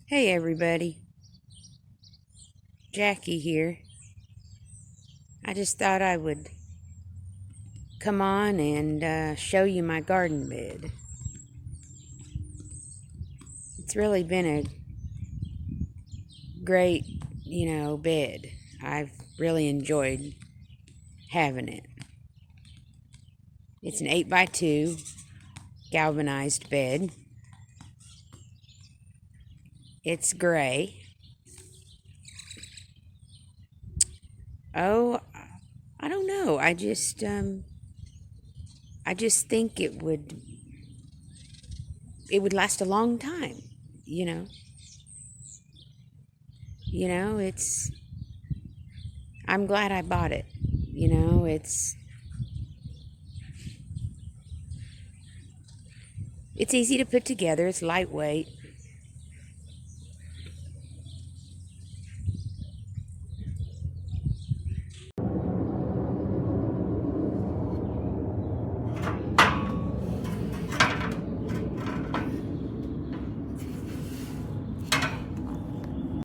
Hey everybody, Jackie here. I just thought I would come on and show you my garden bed. It's really been a great, bed. I've really enjoyed having it. It's an 8x2 galvanized bed. It's gray. Oh, I don't know. I just think it would last a long time, you know. It's I'm glad I bought it. It's easy to put together. It's lightweight.